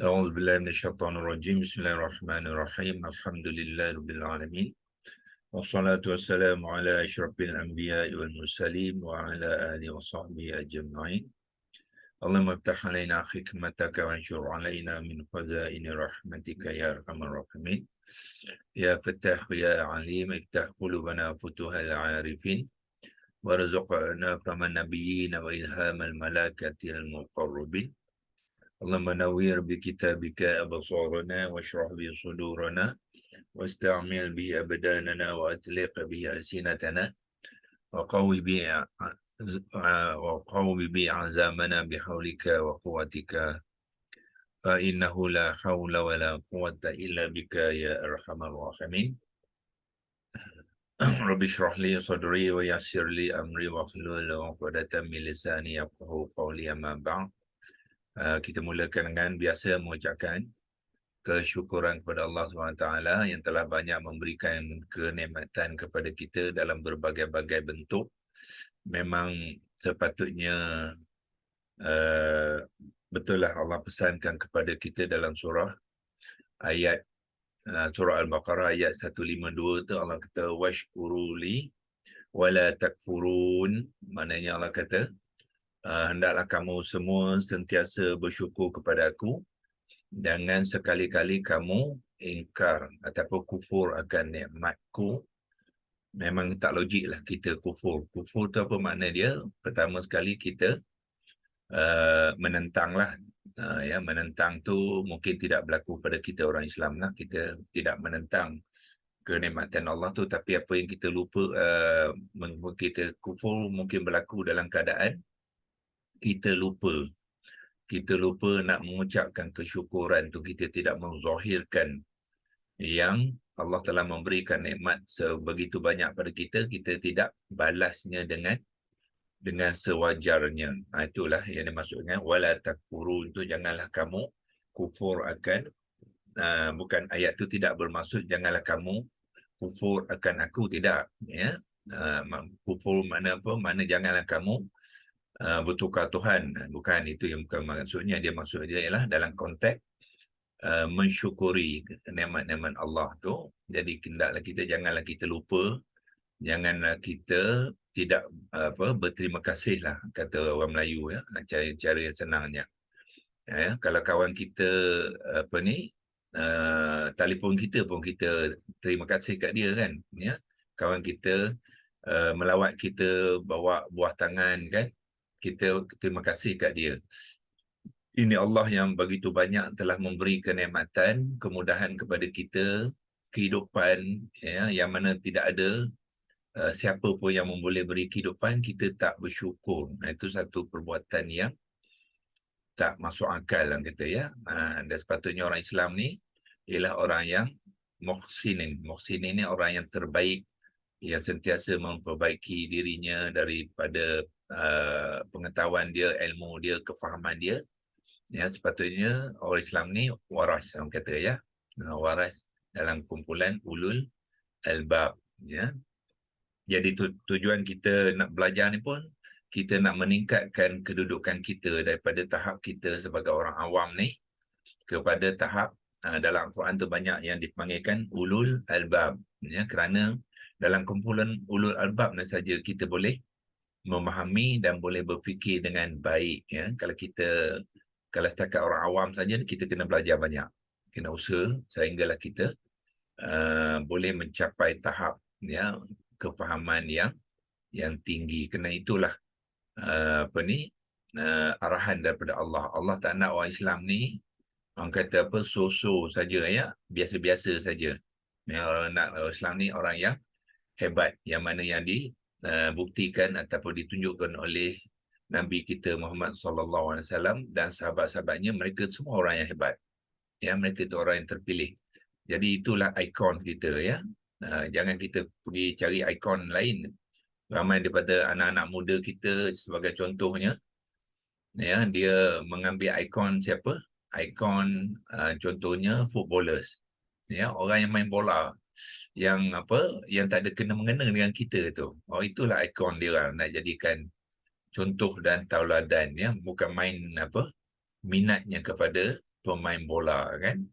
أعوذ بالله من الشيطان الرجيم. بسم الله الرحمن الرحيم. الحمد لله رب العالمين، والصلاة والسلام على أشرف الأنبياء والمرسلين وعلى آله وصحبه أجمعين. اللهم افتح علينا حكمتك وانشر علينا من خزائن رحمتك يا أرحم الراحمين. يا فتاح يا عليم، افتح قلوبنا فتوح العارفين، وارزقنا فهم النبيين وإلهام الملائكة المقربين. اللهم نوّر بكتابك أبصارنا واشرح به صدورنا واستعمل به أبداننا وأطلق به ألسنتنا وقوي به عزامنا بحولك وقوتك، فإنه لا حول ولا قوة إلا بك يا أرحم الراحمين. رب اشرح لي صدري ويسر لي أمري واحلل عقدة من لساني يفقهوا قولي. أما بعد, kita mulakan dengan biasa mengucapkan kesyukuran kepada Allah SWT yang telah banyak memberikan kenikmatan kepada kita dalam berbagai-bagai bentuk. Memang sepatutnya betul lah Allah pesankan kepada kita dalam surah Al-Baqarah ayat 152 tu, Allah kata washkuruli wala takfurun. Maknanya Allah kata hendaklah kamu semua sentiasa bersyukur kepada aku, jangan sekali-kali kamu ingkar ataupun kufur akan nikmatku. Memang tak logik lah kita kufur. Kufur tu apa makna dia? Pertama sekali kita menentang lah. Ya, menentang tu mungkin tidak berlaku pada kita orang Islam lah. Kita tidak menentang kenikmatan Allah tu, tapi apa yang kita lupa, kita kufur mungkin berlaku dalam keadaan kita lupa nak mengucapkan kesyukuran tu. Kita tidak menzahirkan yang Allah telah memberikan nikmat sebegitu banyak pada kita, kita tidak balasnya dengan sewajarnya. Itulah yang dimaksudkan wala takfurun tu, janganlah kamu kufur akan, bukan ayat tu tidak bermaksud janganlah kamu kufur akan aku, tidak ya. Kufur makna apa? Makna janganlah kamu bertukar Tuhan, bukan itu yang bukan maksudnya. Dia maksud dia ialah dalam konteks mensyukuri nikmat-nikmat Allah tu. Jadi hendaklah kita, janganlah kita lupa, janganlah kita tidak berterima kasih lah, kata orang Melayu ya, cara yang senangnya ya. Kalau kawan kita telefon kita pun kita terima kasih kat dia kan ya. Kawan kita melawat kita, bawa buah tangan kan, kita terima kasih kat dia. Ini Allah yang begitu banyak telah memberi kenikmatan, kemudahan kepada kita, kehidupan ya, yang mana tidak ada siapa pun yang boleh beri kehidupan, kita tak bersyukur. Itu satu perbuatan yang tak masuk akal lah kita ya. Dan sepatutnya orang Islam ni ialah orang yang muhsinin. Muhsinin ni orang yang terbaik, yang sentiasa memperbaiki dirinya daripada pengetahuan dia, ilmu dia, kefahaman dia. Ya, sepatutnya orang Islam ni waras, orang kata ya. Waras dalam kumpulan ulul albab ya. Jadi tujuan kita nak belajar ni pun, kita nak meningkatkan kedudukan kita daripada tahap kita sebagai orang awam ni kepada tahap dalam Al-Quran tu banyak yang dipanggilkan ulul albab ya, kerana dalam kumpulan ulul albab ni saja kita boleh memahami dan boleh berfikir dengan baik ya. Kalau setakat orang awam saja, kita kena belajar banyak, kena usaha sehinggalah kita boleh mencapai tahap ya kefahaman yang tinggi. Kerana itulah arahan daripada Allah. Allah tak nak orang Islam ni, orang kata apa, so-so saja ya, biasa-biasa saja. Orang Islam ni orang yang hebat, yang mana yang dibuktikan ataupun ditunjukkan oleh Nabi kita Muhammad SAW dan sahabat-sahabatnya. Mereka semua orang yang hebat ya, mereka itu orang yang terpilih. Jadi itulah ikon kita ya. Jangan kita pergi cari ikon lain. Ramai daripada anak-anak muda kita sebagai contohnya ya, dia mengambil ikon siapa? Ikon contohnya footballers ya, orang yang main bola, yang tak ada kena-mengena dengan kita tu. Itulah ikon dia orang nak jadikan contoh dan tauladan ya, bukan main minatnya kepada pemain bola kan.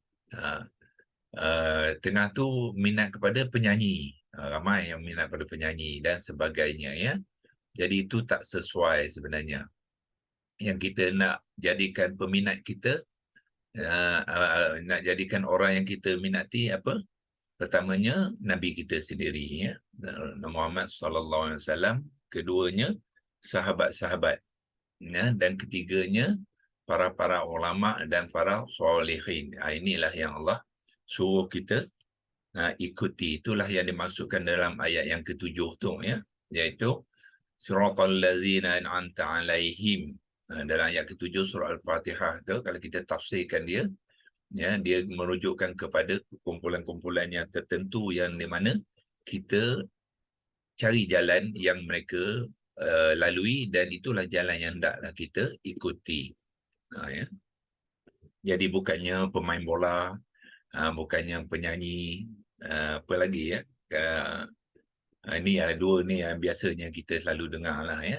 Tengah tu minat kepada penyanyi. Ramai yang minat pada penyanyi dan sebagainya ya. Jadi itu tak sesuai sebenarnya. Yang kita nak jadikan peminat kita, nak jadikan orang yang kita minati apa? Pertamanya Nabi kita sendiri ya. Muhammad sallallahu alaihi wasallam, keduanya sahabat-sahabat ya, dan ketiganya para ulama dan para solehin. Inilah yang Allah suruh kita ikuti. Itulah yang dimaksudkan dalam ayat yang ketujuh tu ya, iaitu siratal ladzina an'amta alaihim. Dalam ayat ketujuh surah Al-Fatihah tu, kalau kita tafsirkan dia, ya, dia merujukkan kepada kumpulan-kumpulan yang tertentu yang di mana kita cari jalan yang mereka lalui, dan itulah jalan yang hendaklah kita ikuti. Ya. Jadi bukannya pemain bola, bukannya penyanyi, apa lagi ya. Ini dua ni yang biasanya kita selalu dengar lah ya.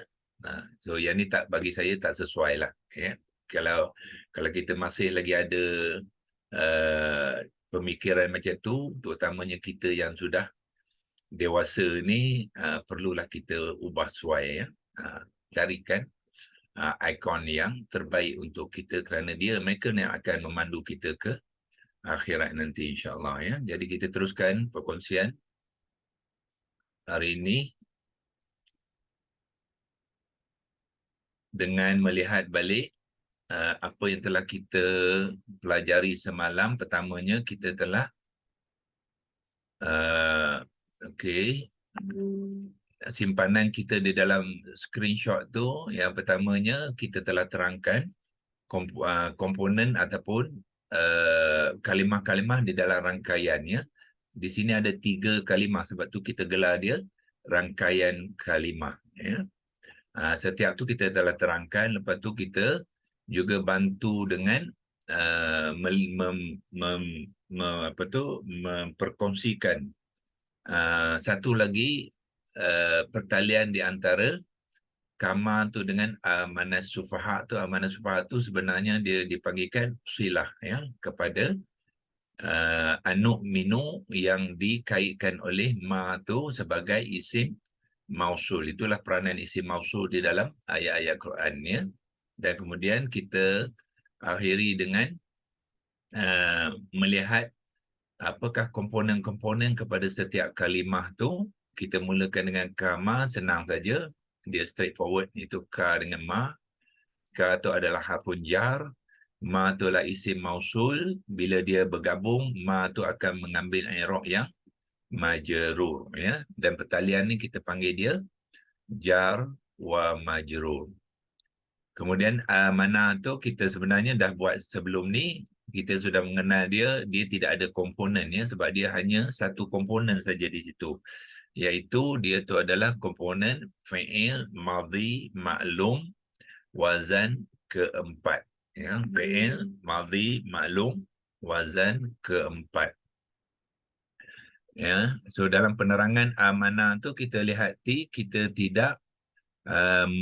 So yang ni tak, bagi saya tak sesuai lah ya. Kalau kita masih lagi ada pemikiran macam tu, terutamanya kita yang sudah dewasa ni, perlulah kita ubah suai ya. Carikan ikon yang terbaik untuk kita, kerana mereka yang akan memandu kita ke akhirat nanti insya-Allah ya. Jadi kita teruskan perkongsian hari ini dengan melihat balik apa yang telah kita pelajari semalam. Pertamanya kita telah simpanan kita di dalam screenshot tu. Yang pertamanya kita telah terangkan komponen ataupun kalimah-kalimah di dalam rangkaiannya. Di sini ada 3 kalimah, sebab tu kita gelar dia rangkaian kalimah ya. Setiap tu kita telah terangkan. Lepas tu kita juga bantu dengan memperkongsikan satu lagi pertalian di antara kama tu dengan amanah sufaha tu. Amanah sufaha tu sebenarnya dia dipanggilkan silah ya, kepada anu minu yang dikaitkan oleh ma tu sebagai isim mausul. Itulah peranan isim mausul di dalam ayat-ayat Quran ya. Dan kemudian kita akhiri dengan melihat apakah komponen-komponen kepada setiap kalimah tu. Kita mulakan dengan kama, senang saja, dia straightforward, itu ka dengan ma. Ka tu adalah harfun jar, ma tu adalah isim mausul. Bila dia bergabung, ma tu akan mengambil i'rab yang majrur ya. Dan pertalian ni kita panggil dia jar wa majrur. Kemudian mana tu kita sebenarnya dah buat sebelum ni. Kita sudah mengenal dia tidak ada komponen ya, sebab dia hanya satu komponen saja di situ, iaitu dia tu adalah komponen fi'il madhi ma'lum wazan keempat ya. Fi'il madhi ma'lum wazan keempat ya. So dalam penerangan mana tu kita lihat kita tidak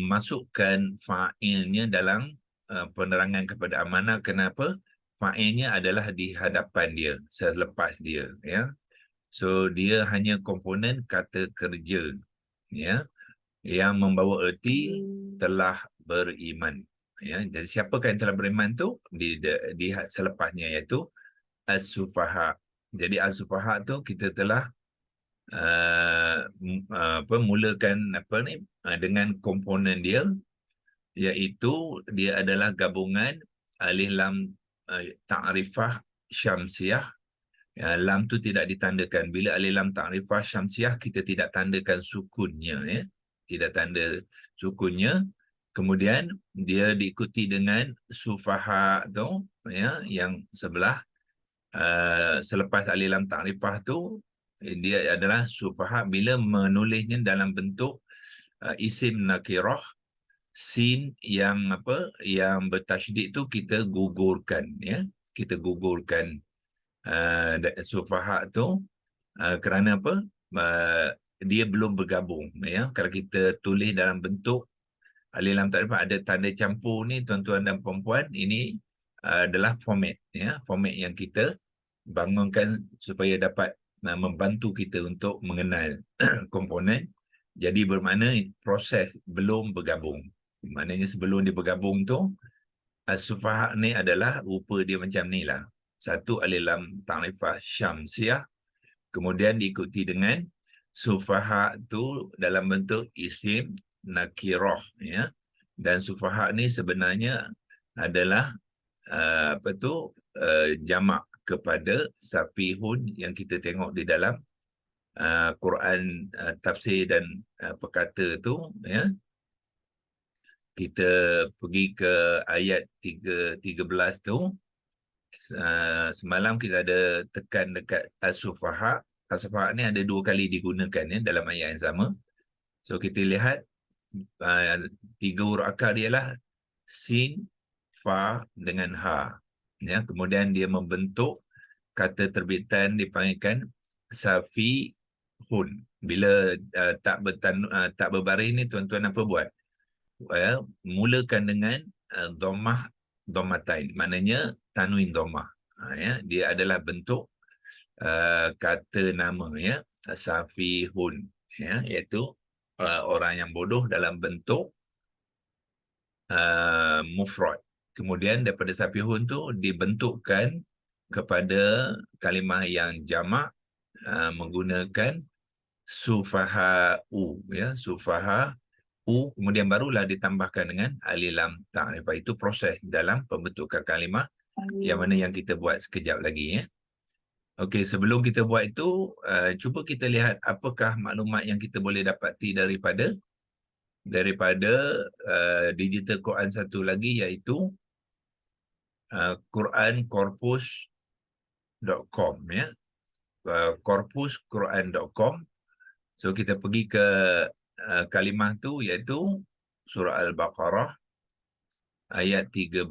masukkan fa'ilnya dalam penerangan kepada amanah. Kenapa? Fa'ilnya adalah di hadapan dia, selepas dia ya. So dia hanya komponen kata kerja ya, yang membawa erti telah beriman ya. Jadi siapakah yang telah beriman tu di selepasnya, iaitu as-sufaha. Jadi as-sufaha tu kita telah mulakan dengan komponen dia, iaitu dia adalah gabungan alif lam ta'rifah syamsiah. Lam tu tidak ditandakan. Bila alif lam ta'rifah syamsiah, kita tidak tandakan sukunnya ya, tidak tanda sukunnya. Kemudian dia diikuti dengan sufaha tu ya, yang sebelah selepas alif lam ta'rifah tu, dia adalah sufaha bila menulisnya dalam bentuk isim nakirah. Sin yang yang bertasydid tu kita gugurkan ya, kita gugurkan sufaha tu kerana dia belum bergabung ya. Kalau kita tulis dalam bentuk alif lam ta'rifah ada tanda campur ni, tuan-tuan dan puan-puan, ini adalah format, ya, format yang kita bangunkan supaya dapat membantu kita untuk mengenal komponen. Jadi bermakna proses belum bergabung. Maknanya sebelum dia bergabung tu, as-sufaha ni adalah rupa dia macam ni lah. Satu alilam ta'rifah syamsiah, kemudian diikuti dengan sufaha tu dalam bentuk isim nakirah, ya. Dan sufaha ni sebenarnya adalah jamak kepada safihun yang kita tengok di dalam Quran tafsir dan perkata tu, ya. Kita pergi ke ayat 13 tu. Semalam kita ada tekan dekat as-sufaha. As-sufaha ni ada 2 kali digunakan, ya, dalam ayat yang sama. So kita lihat 3 huruf akar dia lah sin, fa dengan ha, ya. Kemudian dia membentuk kata terbitan dipanggilkan safihun. Bila tak berbaris ni, tuan-tuan apa buat? Mulakan dengan dhammatain, maknanya tanwin dhammah, ya. Dia adalah bentuk kata nama, ya, safihun, ya, iaitu orang yang bodoh dalam bentuk mufrad. Kemudian daripada safihun tu dibentukkan kepada kalimah yang jamak menggunakan sufaha'u, ya, sufaha'u, kemudian barulah ditambahkan dengan alif lam ta'rifah. Itu proses dalam pembentukan kalimah yang mana yang kita buat sekejap lagi, ya. Okey, sebelum kita buat itu, cuba kita lihat apakah maklumat yang kita boleh dapati daripada digital Quran satu lagi, iaitu qurancorpus.com, ya. corpusquran.com. So kita pergi ke kalimah tu, iaitu surah Al-Baqarah ayat 13,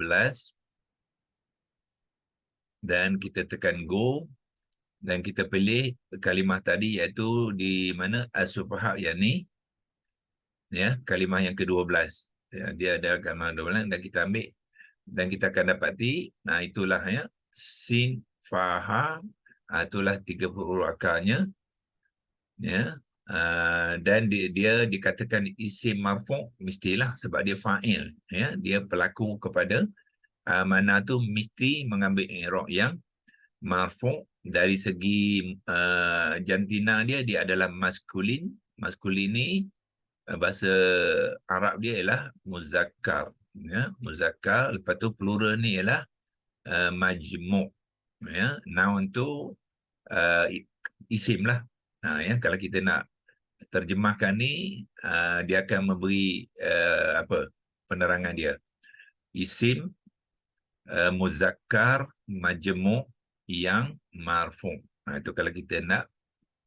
dan kita tekan go dan kita pilih kalimah tadi, iaitu di mana as-sufaha, yang ni, ya, kalimah yang ke-12. Ya, dia ada kalimah 12 dan kita ambil dan kita akan dapati, itulah, ya, sin, fa, ha, itulah 30 huruf akarnya, ya. Dan dia dikatakan isim marfu' mestilah sebab dia fa'il, ya. Dia pelaku kepada mana tu mesti mengambil i'rab yang marfu'. Dari segi jantina dia adalah maskulin. Maskulin ni bahasa Arab dia ialah muzakkar, ya, muzakkar. Lepas tu plural ni ialah majmu', ya. Noun tu isim lah. Ya, kalau kita nak terjemahkan ni, dia akan memberi penerangan dia. Isim muzakkar majmu' yang marfu'. Itu kalau kita nak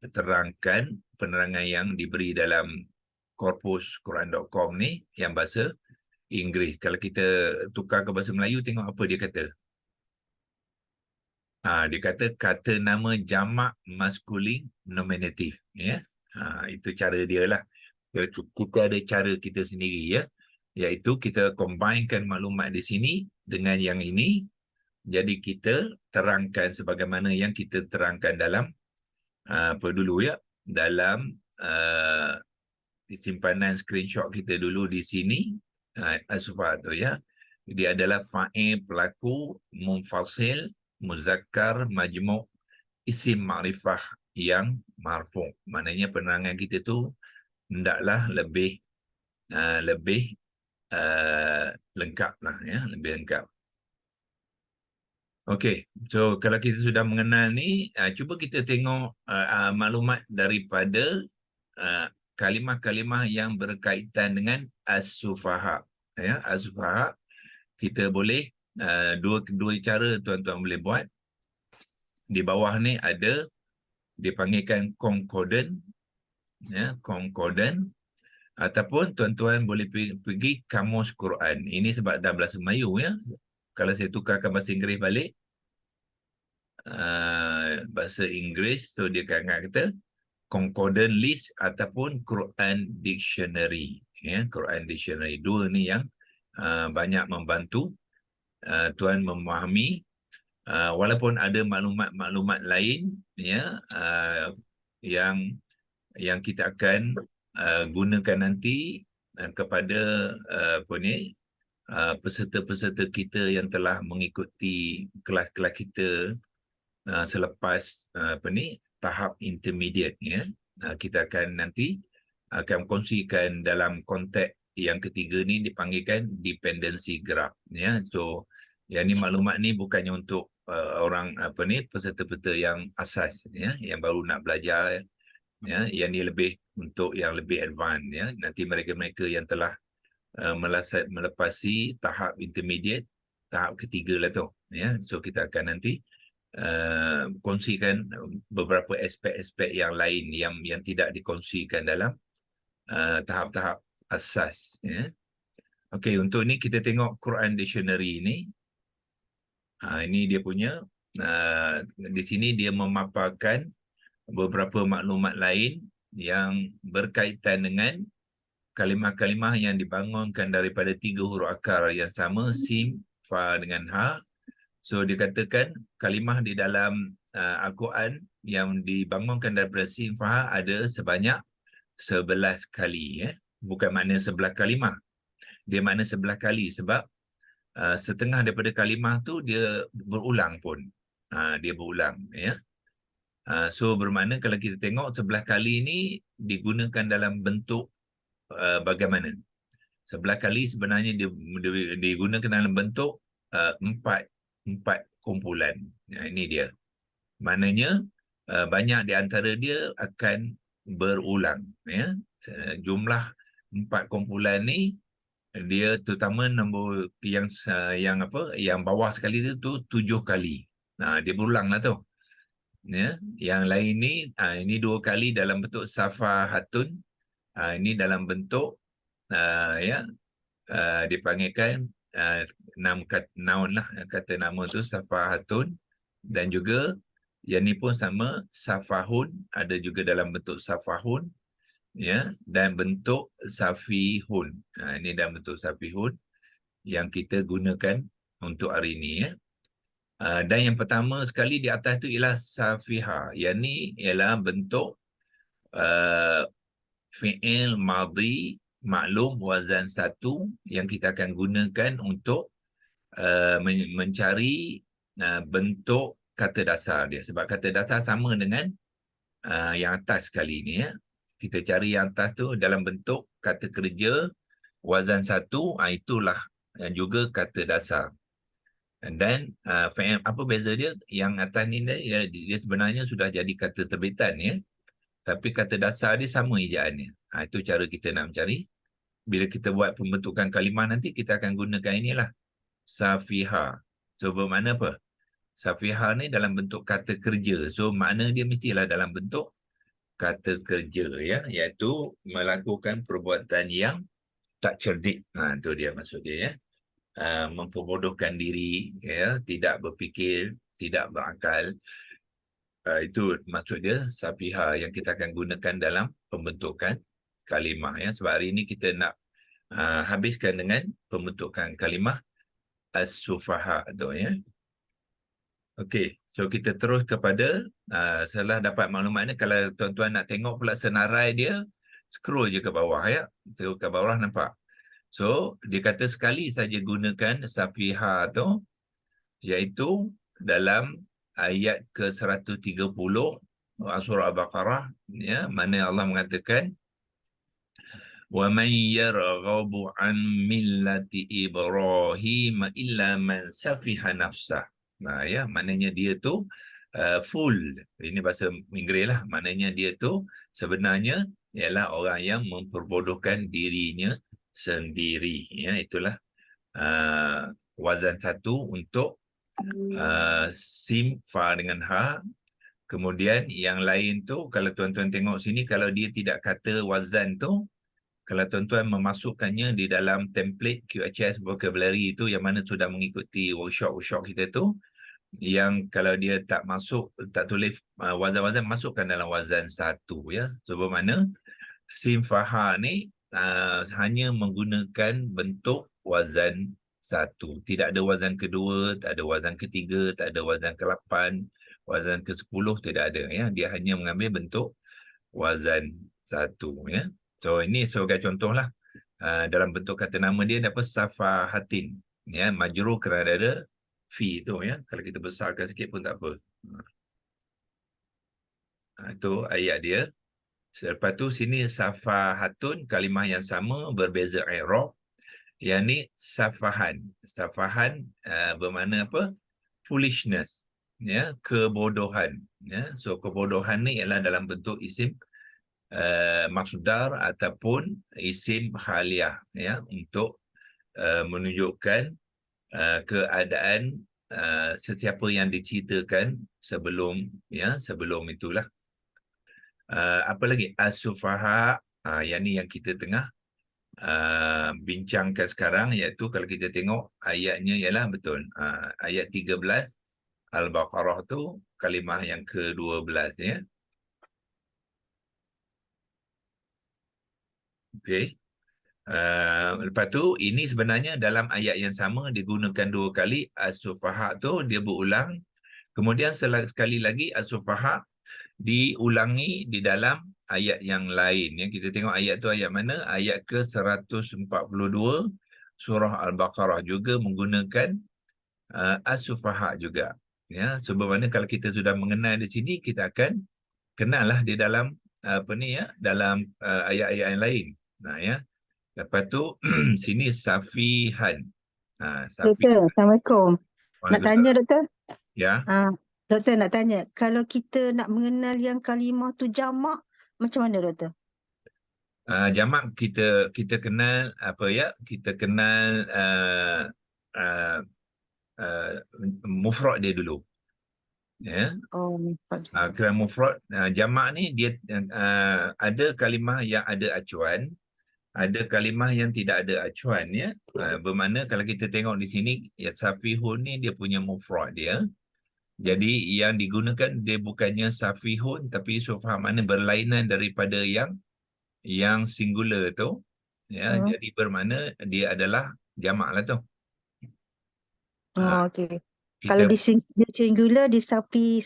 terangkan penerangan yang diberi dalam corpusquran.com ni yang bahasa Inggeris. Kalau kita tukar ke bahasa Melayu, tengok apa dia kata. Dia kata kata nama jamak maskulin nominatif, ya. Itu cara dia lah. Kita ada cara kita sendiri, ya, iaitu kita combinekan maklumat di sini dengan yang ini. Jadi kita terangkan sebagaimana yang kita terangkan dalam dalam simpanan screenshot kita dulu di sini. As-sufaha tu, ya, dia adalah fa'il, pelaku, munfasil, muzakkar, majmu', isim ma'rifah yang marfu'. Maknanya penerangan kita tu hendaklah lebih lengkap lah, ya, lebih lengkap. Okey, so kalau kita sudah mengenal ni, cuba kita tengok maklumat daripada kalimah-kalimah yang berkaitan dengan as-sufaha, ya. As-sufaha kita boleh dua cara tuan-tuan boleh buat. Di bawah ni ada dipanggilkan concordant, ya, concordant, ataupun tuan-tuan boleh pergi kamus Quran. Ini sebab dah bahasa Melayu, ya. Kalau saya tukarkan bahasa Inggeris balik, bahasa Inggeris, so dia akan kata concordant list ataupun Quran dictionary, ya. Quran dictionary, dua ni yang banyak membantu tuan memahami walaupun ada maklumat-maklumat lain ya yang kita akan gunakan nanti kepada peserta-peserta kita yang telah mengikuti kelas-kelas kita selepas tahap intermediate ya. Kita akan nanti akan kongsikan dalam konteks yang ketiga ni dipanggilkan dependency graph ya. So yang ni maklumat ni bukannya untuk orang peserta-peserta yang asas ya, yang baru nak belajar ya. Yang ni lebih untuk yang lebih advance ya. Nanti mereka-mereka yang telah melepasi tahap intermediate, tahap ketiga lah tu ya. So kita akan nanti kongsikan beberapa aspek-aspek yang lain yang tidak dikongsikan dalam tahap-tahap asas ya. Okey, untuk ni kita tengok Quran Dictionary ni. Ini dia punya di sini dia memaparkan beberapa maklumat lain yang berkaitan dengan kalimah-kalimah yang dibangunkan daripada 3 huruf akar yang sama, sin, fa dengan ha. So dikatakan kalimah di dalam Al-Quran yang dibangunkan daripada sin, fa, ha ada sebanyak 11 kali ya. Bukan makna 11 kalimah. Dia makna 11 kali sebab setengah daripada kalimah tu dia berulang pun. Dia berulang ya. So bermakna kalau kita tengok 11 kali ni digunakan dalam bentuk bagaimana? 11 kali sebenarnya digunakan dalam bentuk empat kumpulan. Ini dia. Maknanya banyak di antara dia akan berulang ya. Jumlah 4 kumpulan ni dia terutama nombor yang bawah sekali tu 7 kali. Dia berulang lah tu. Ya, yang lain ni ini 2 kali dalam bentuk safahatun. Ini dalam bentuk dipanggilkan noun lah, kata nama tu safahatun, dan juga yang ni pun sama, safahun, ada juga dalam bentuk safahun ya, dan bentuk safihun. Ini dalam bentuk safihun yang kita gunakan untuk hari ini ya. Dan yang pertama sekali di atas tu ialah safiha. Yang ni ialah bentuk fi'il madhi maklum wazan 1 yang kita akan gunakan untuk mencari bentuk kata dasar dia. Sebab kata dasar sama dengan yang atas kali ni ya. Kita cari yang atas tu dalam bentuk kata kerja wazan 1, itulah juga kata dasar. Dan apa beza dia? Yang atas ni dia sebenarnya sudah jadi kata terbitan ya. Tapi kata dasar dia sama ejaannya. Itu cara kita nak mencari. Bila kita buat pembentukan kalimah nanti, kita akan gunakan inilah. Safiha. So bermakna apa? Safiha ni dalam bentuk kata kerja. So makna dia mestilah dalam bentuk kata kerja ya. Iaitu melakukan perbuatan yang tak cerdik. Itu dia maksud dia ya. Memperbodohkan diri ya, tidak berfikir, tidak berakal. Itu maksud dia safiha yang kita akan gunakan dalam pembentukan kalimah ya. Sebab hari ini kita nak habiskan dengan pembentukan kalimah as-sufaha tu ya. Okey, so kita terus kepada setelah dapat maklumat ni, kalau tuan-tuan nak tengok pula senarai dia, scroll je ke bawah ya. Terus ke bawah nampak. So dia kata sekali saja gunakan safiha tu, iaitu dalam ayat ke-130 surah Al-Baqarah ya, mana Allah mengatakan wa man yarghabu an millati Ibrahim illa man safiha nafsah. Ya, maknanya dia tu full. Ini bahasa Inggeris lah. Maknanya dia tu sebenarnya ialah orang yang memperbodohkan dirinya sendiri. Ya, itulah wazan 1 untuk sim, fa dengan ha. Kemudian yang lain tu, kalau tuan-tuan tengok sini, kalau dia tidak kata wazan tu, kalau tuan-tuan memasukkannya di dalam template QHS vocabulary itu yang mana sudah mengikuti workshop kita tu, yang kalau dia tak masuk, tak tulis wazan-wazan, masukkan dalam wazan 1 ya. So bermakna sim, fa, ha ni hanya menggunakan bentuk wazan satu. Tidak ada wazan kedua, tak ada wazan ketiga, tak ada wazan ke-8, wazan ke-10, tidak ada. Ya. Dia hanya mengambil bentuk wazan satu. Ya. So ini sebagai contoh lah. Dalam bentuk kata nama dia dapat safahatin. Ya, majrur kerana ada fi itu. Ya. Kalau kita besarkan sikit pun tak apa. Itu ayat dia. Selepas tu sini safahatun, kalimah yang sama berbeza i'rab. Yang ni safahan. Safahan bermakna apa? Foolishness. Ya, kebodohan. Ya, so kebodohan ni ialah dalam bentuk isim masdar ataupun isim haliyah, ya, untuk menunjukkan keadaan sesiapa yang diceritakan sebelum, ya, sebelum itulah. Apa lagi? As-sufaha, yang ni yang kita tengah bincangkan sekarang, iaitu kalau kita tengok ayatnya ialah betul. Ayat 13 Al-Baqarah tu kalimah yang ke-12, ya. Okey. Lepas tu ini sebenarnya dalam ayat yang sama digunakan 2 kali. As-sufaha tu dia berulang. Kemudian sekali lagi as-sufaha diulangi di dalam ayat yang lain. Ya, kita tengok ayat tu ayat mana? Ayat ke-142 surah Al-Baqarah juga menggunakan as-sufaha juga. Ya, sebab mana kalau kita sudah mengenal di sini, kita akan kenal lah di dalam apa ni, ya, dalam ayat-ayat yang lain. Nah, ya. Lepas tu sini safihan. Safi. Doktor, Assalamualaikum. Nak tanya, Waalaikumsalam. Doktor? Ya. Doktor nak tanya, kalau kita nak mengenal yang kalimah tu jamak, macam mana, Doktor? Jamak kita kenal apa, ya? Kita kenal mufrad dia dulu. Ya. Oh, Kerana mufrad jamak ni dia ada kalimah yang ada acuan, ada kalimah yang tidak ada acuan, ya. Bermakna kalau kita tengok di sini, ya, safihun ni dia punya mufrad dia. Jadi yang digunakan dia bukannya safihun, tapi sufah mana berlainan daripada yang singular tu. Ya, jadi bermakna dia adalah jamak lah tu. Oh, okey. Kalau Kita di singular, di safiha.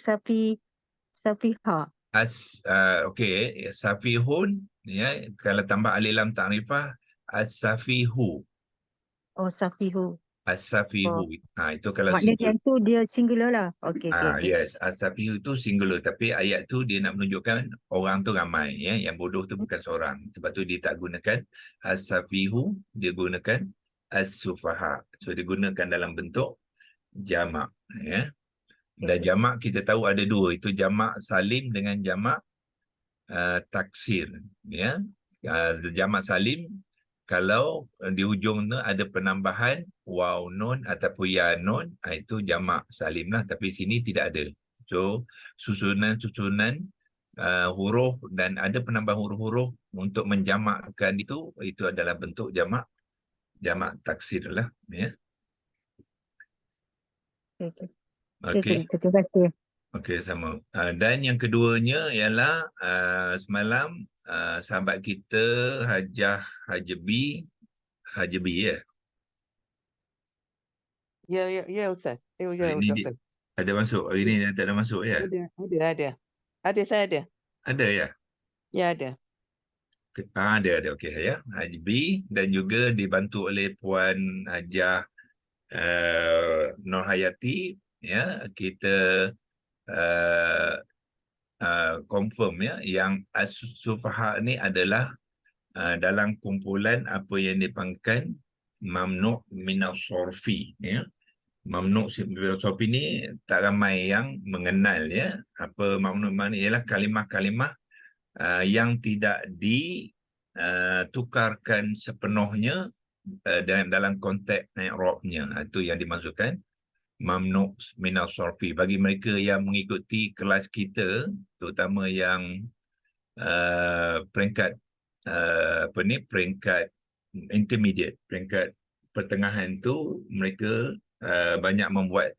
okey, safihun, ya, kalau tambah alif lam ta'rifah as-safihu. Oh, safihu. As-safihu. Oh, Itu kalau maknanya singular. yang tu dia singular lah. Okey, okey. Yes, as-safihu itu singular, tapi ayat tu dia nak menunjukkan orang tu ramai, ya, yang bodoh tu bukan seorang. Sebab tu dia tak gunakan as-safihu, dia gunakan as-sufaha. So dia gunakan dalam bentuk jamak, ya. Dan jamak kita tahu ada dua, itu jamak salim dengan jamak taksir, ya. Jamak salim kalau di hujung tu ada penambahan waw nun ataupun ya nun, itu jamak salim lah, tapi sini tidak ada. So susunan huruf dan ada penambahan huruf-huruf untuk menjamakkan itu adalah bentuk jamak taksir lah, ya. Okey. Okey. Terima kasih. Okey, sama. Dan yang keduanya ialah semalam sahabat kita Hajah Hajebi, ya. Ya Ustaz. Ya Hari ini Doktor. ada masuk. Hari ini dia tak ada masuk, ya? Ada. Ada, saya ada. Ada, ya? Ya ada. Ada. Okey, ya. Hajebi, dan juga dibantu oleh Puan Hajah Nur Hayati, ya. Kita confirm, ya, yang as-sufaha ni adalah dalam kumpulan apa yang dipanggil mamnu' minas sorfi, ya. Mamnu' minas sorfi ni tak ramai yang mengenal, ya. Apa mamnu' mana ialah kalimah-kalimah yang tidak ditukarkan sepenuhnya dalam konteks i'rabnya. Itu yang dimaksudkan mamnu' minas sorfi. Bagi mereka yang mengikuti kelas kita, terutama yang peringkat peringkat intermediate, peringkat pertengahan tu, mereka banyak membuat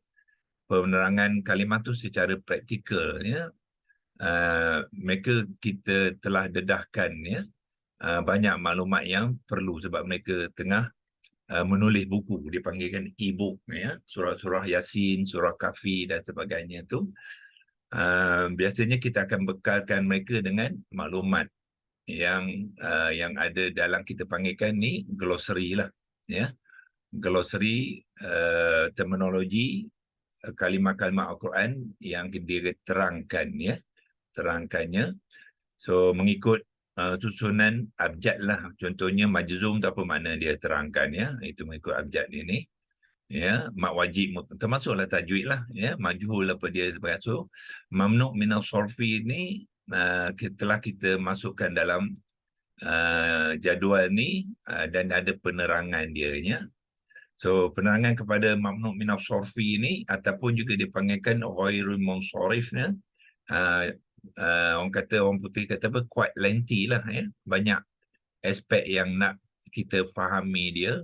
penerangan kalimah tu secara praktikal, ya. Mereka kita telah dedahkan, ya, banyak maklumat yang perlu sebab mereka tengah menulis buku, dipanggilkan e-book, ya, surah-surah Yasin, surah Kahfi dan sebagainya tu. Biasanya kita akan bekalkan mereka dengan maklumat yang ada dalam, kita panggilkan ni glossary lah, ya, glossary terminologi kalimah-kalimah Al-Quran yang dia terangkan, ya, terangkannya. So mengikut susunan abjad lah. Contohnya majzum tu apa makna dia terangkan, ya, itu mengikut abjad ini, ya. Mak wajib termasuklah tajwid lah, ya, majhul apa dia sebagai. So mamnu' minas sarfi ini telah kita masukkan dalam jadual ni, dan ada penerangan dia, ya. So penerangan kepada mamnu' minas sarfi ini ataupun juga dipanggilkan ghairul munsharifnya, orang kata, orang putih kata apa, quite lengthy lah, ya. Banyak aspek yang nak kita fahami dia.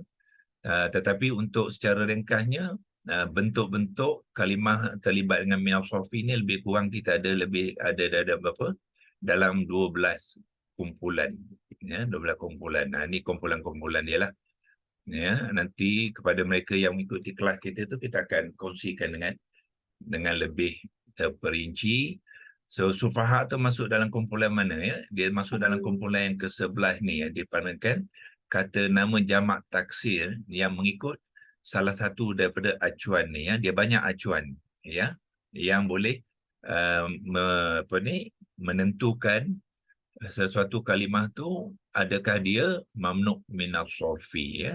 Tetapi untuk secara ringkasnya, bentuk-bentuk kalimah terlibat dengan minas sarfi ni lebih kurang kita ada berapa? Dalam 12 kumpulan, ya, 12 kumpulan. Ni kumpulan-kumpulan dia lah, ya. Nanti kepada mereka yang mengikuti kelas kita tu, kita akan kongsikan dengan lebih terperinci. So sufaha tu masuk dalam kumpulan mana, ya? Dia masuk dalam kumpulan yang ke-11 ni, ya. Dipandangkan kata nama jamak taksir yang mengikut salah satu daripada acuan ni, ya. Dia banyak acuan, ya, yang boleh menentukan sesuatu kalimah tu adakah dia mamnu' minas sarfi, ya.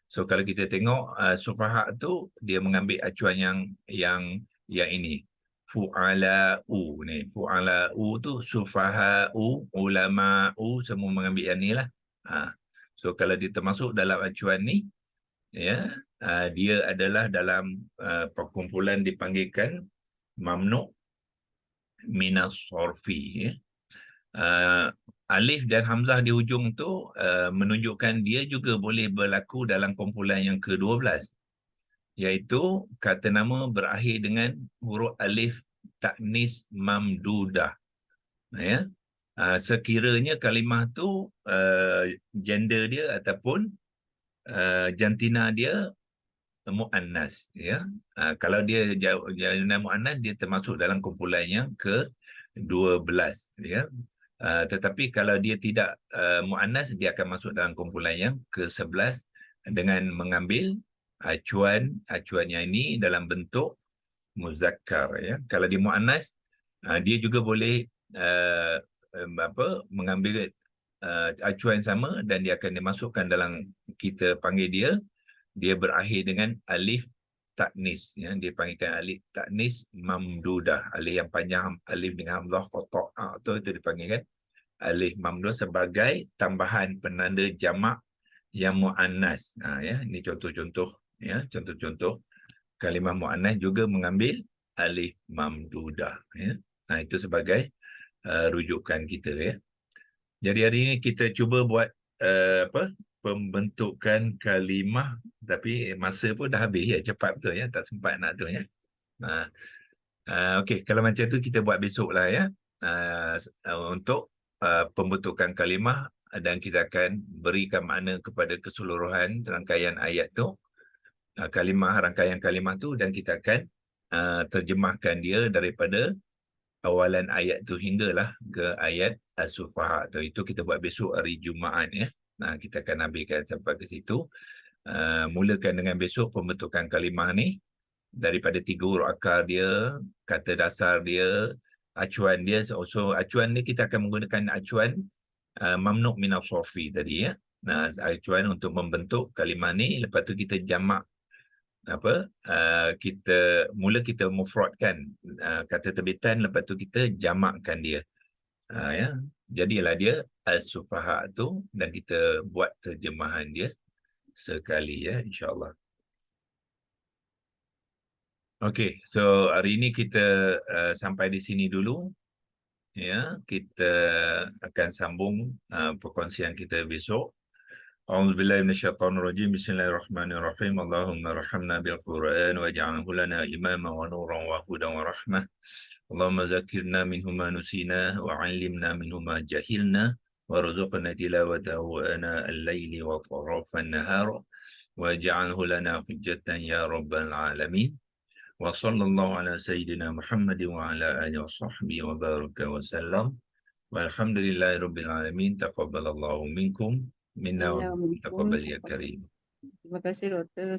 So kalau kita tengok sufaha tu, dia mengambil acuan yang ini. Fu'ala'u ni. Fu'ala'u tu sufaha'u, ulama'u, semua mengambil yang ni lah. So kalau dia termasuk dalam acuan ni, ya, dia adalah dalam perkumpulan dipanggilkan mamnu' minas sarfi, ya. Alif dan hamzah di hujung tu menunjukkan dia juga boleh berlaku dalam kumpulan yang ke-12, iaitu kata nama berakhir dengan huruf alif taknis mamdudah, ya. Sekiranya kalimah tu gender dia ataupun jantina dia muannas, ya. Kalau dia jantina muannas, dia termasuk dalam kumpulan yang ke-12, ya. Tetapi kalau dia tidak muannas, dia akan masuk dalam kumpulan yang ke-11 dengan mengambil acuannya ini dalam bentuk muzakkar, ya. Kalau dia muannas, dia juga boleh mengambil acuan sama dan dia akan dimasukkan dalam, kita panggil dia berakhir dengan alif taknis, ya. Dia panggilkan alif taknis mamdudah, alif yang panjang, alif dengan hamzah qata' itu dipanggilkan alif mamdudah sebagai tambahan penanda jamak yang muannas. Ya, ini contoh-contoh, ya, contoh-contoh kalimah muannas juga mengambil alif mamdudah, ya. Itu sebagai rujukan kita, ya. Jadi hari ini kita cuba buat pembentukan kalimah, tapi masa pun dah habis, ya. Cepat betul, ya, tak sempat nak tu, ya. Okey, kalau macam tu kita buat besok lah, ya, untuk pembentukan kalimah, dan kita akan berikan makna kepada keseluruhan rangkaian ayat tu, rangkaian kalimah tu, dan kita akan terjemahkan dia daripada awalan ayat tu hinggalah ke ayat as-sufaha tu. Itu kita buat besok hari Jumaat, ya. Kita akan ambilkan sampai ke situ. Mulakan dengan besok pembentukan kalimah ni daripada 3 huruf akar dia, kata dasar dia, acuan dia. So acuan ni kita akan menggunakan acuan mamnu' minas sarfi tadi, ya. Acuan untuk membentuk kalimah ni. Lepas tu kita jamak, kita mufradkan kata terbitan, lepas tu kita jamakkan dia, ya. Jadilah dia as-sufaha tu, dan kita buat terjemahan dia sekali, ya, insya-Allah. Okey, so hari ini kita sampai di sini dulu, ya. Kita akan sambung perkongsian kita besok. A'udzubillahi minasyaitonirrajim. Bismillahirrahmanirrahim. Allahumma arhamna bil Qur'an waj'alhu lana imaman wa nuran wa hudan wa rahmah. Allahumma zakirna minhu ma nusina wa 'allimna minhu ma jahilna warzuqna tilawatahu ana al-laili wa tarafan nahar. waj'alhu lana hujjatan ya rabbal alamin. Wa sallallahu ala sayyidina Muhammad wa ala alihi wa sahbihi wa baraka wa sallam. Walhamdulillahi rabbil alamin. Taqabbalallahu minkum minna wa minkum. Taqabbal ya karim. Terima kasih Doktor.